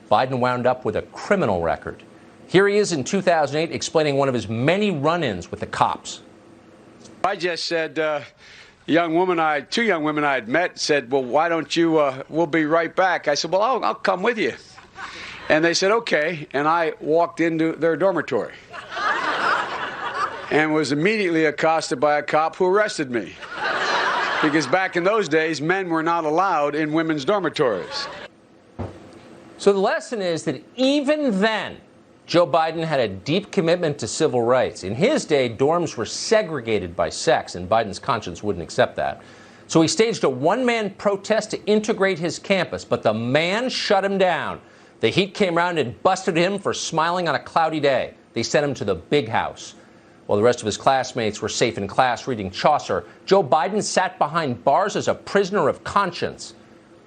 Biden wound up with a criminal record. Here he is in 2008 explaining one of his many run-ins with the cops. I just said, two young women I had met said, well, why don't you, we'll be right back. I said, well, I'll come with you. And they said, okay. And I walked into their dormitory and was immediately accosted by a cop who arrested me. Because back in those days, men were not allowed in women's dormitories. So the lesson is that even then, Joe Biden had a deep commitment to civil rights. In his day, dorms were segregated by sex, and Biden's conscience wouldn't accept that. So he staged a one-man protest to integrate his campus, but the man shut him down. The heat came around and busted him for smiling on a cloudy day. They sent him to the big house. While the rest of his classmates were safe in class reading Chaucer, Joe Biden sat behind bars as a prisoner of conscience.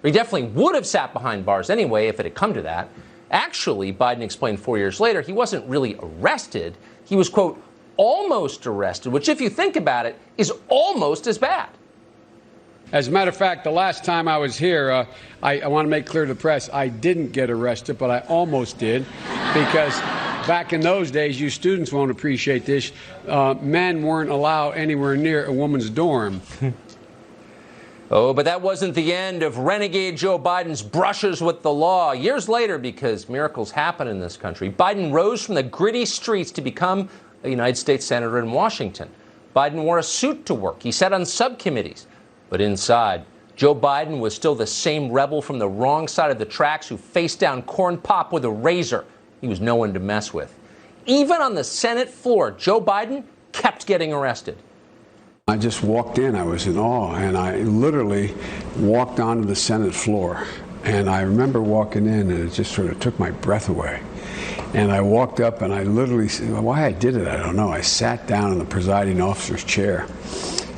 He definitely would have sat behind bars anyway if it had come to that. Actually, Biden explained 4 years later, he wasn't really arrested. He was, quote, almost arrested, which, if you think about it, is almost as bad. As a matter of fact, the last time I was here, I want to make clear to the press, I didn't get arrested, but I almost did, because back in those days, you students won't appreciate this, men weren't allowed anywhere near a woman's dorm. Oh, but that wasn't the end of renegade Joe Biden's brushes with the law. Years later, because miracles happen in this country, Biden rose from the gritty streets to become a United States Senator in Washington. Biden wore a suit to work. He sat on subcommittees. But inside, Joe Biden was still the same rebel from the wrong side of the tracks who faced down corn pop with a razor. He was no one to mess with. Even on the Senate floor, Joe Biden kept getting arrested. I just walked in, I was in awe, and I literally walked onto the Senate floor. And I remember walking in, and it just sort of took my breath away. And I walked up, and I literally, why I did it, I don't know. I sat down in the presiding officer's chair,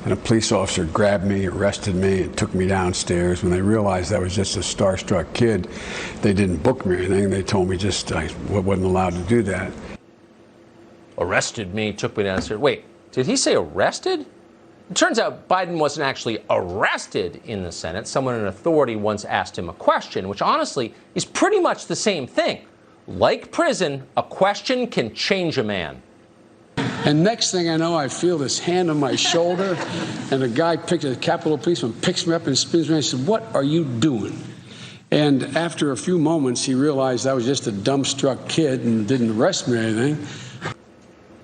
and a police officer grabbed me, arrested me, and took me downstairs. When they realized I was just a starstruck kid, they didn't book me or anything. They told me just I wasn't allowed to do that. Arrested me, took me downstairs. Wait, did he say arrested? It turns out Biden wasn't actually arrested in the Senate. Someone in authority once asked him a question, which honestly is pretty much the same thing. Like prison, a question can change a man. And next thing I know, I feel this hand on my shoulder, and a Capitol policeman picks me up and spins me and says, "What are you doing?" And after a few moments, he realized I was just a dumbstruck kid and didn't arrest me or anything.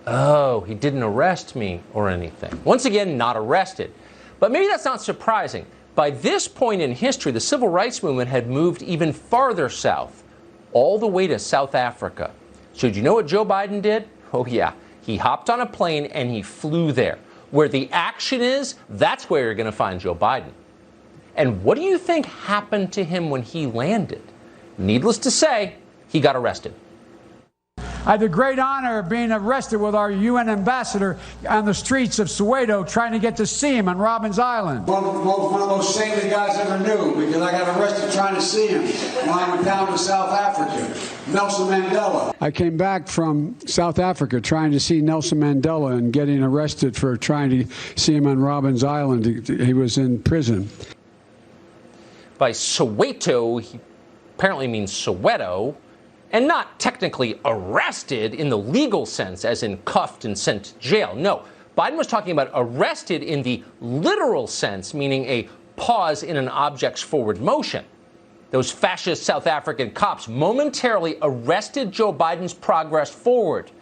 Oh, he didn't arrest me or anything. Once again, not arrested. But maybe that's not surprising. By this point in history, the civil rights movement had moved even farther south, all the way to South Africa. So did you know what Joe Biden did? Oh, yeah. He hopped on a plane and he flew there. Where the action is, that's where you're going to find Joe Biden. And what do you think happened to him when he landed? Needless to say, he got arrested. I had the great honor of being arrested with our UN ambassador on the streets of Soweto, trying to get to see him on Robben's Island. One of the most saintly guys I ever knew, because I got arrested trying to see him when I went down to South Africa. Nelson Mandela. I came back from South Africa trying to see Nelson Mandela and getting arrested for trying to see him on Robben's Island. He was in prison. By Soweto, he apparently means Soweto, and not technically arrested in the legal sense, as in cuffed and sent to jail. No, Biden was talking about arrested in the literal sense, meaning a pause in an object's forward motion. Those fascist South African cops momentarily arrested Joe Biden's progress forward.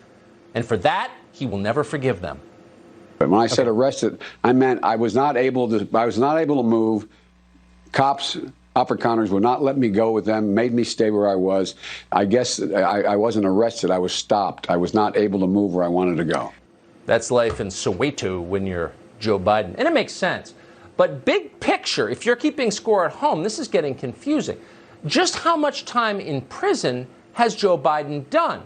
And for that, he will never forgive them. But when I said arrested, I meant I was not able to move. Cops, Afrikaners would not let me go with them, made me stay where I was. I guess I wasn't arrested. I was stopped. I was not able to move where I wanted to go. That's life in Soweto when you're Joe Biden. And it makes sense. But big picture, if you're keeping score at home, this is getting confusing. Just how much time in prison has Joe Biden done?